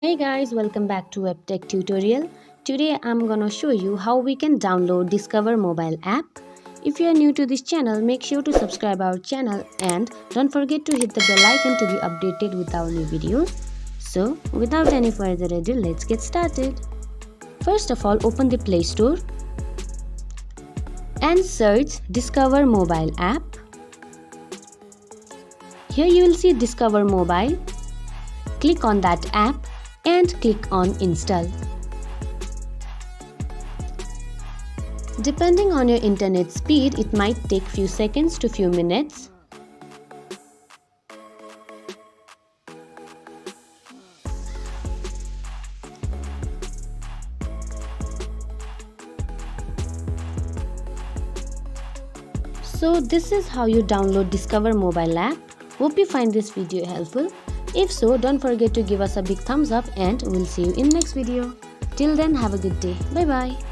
Hey guys, welcome back to WebTech tutorial. Today I'm gonna show you how we can download Discover mobile app. If you are new to this channel, make sure to subscribe our channel and don't forget to hit the bell icon to be updated with our new videos. So without any further ado, let's get started. First of all, open the Play Store and search Discover mobile app. Here you will see Discover mobile. Click on that app and click on install. Depending on your internet speed, it might take few seconds to few minutes. So this is how you download Discover mobile app. Hope you find this video helpful. If so, don't forget to give us a big thumbs up and we'll see you in next video. Till then, have a good day. Bye bye.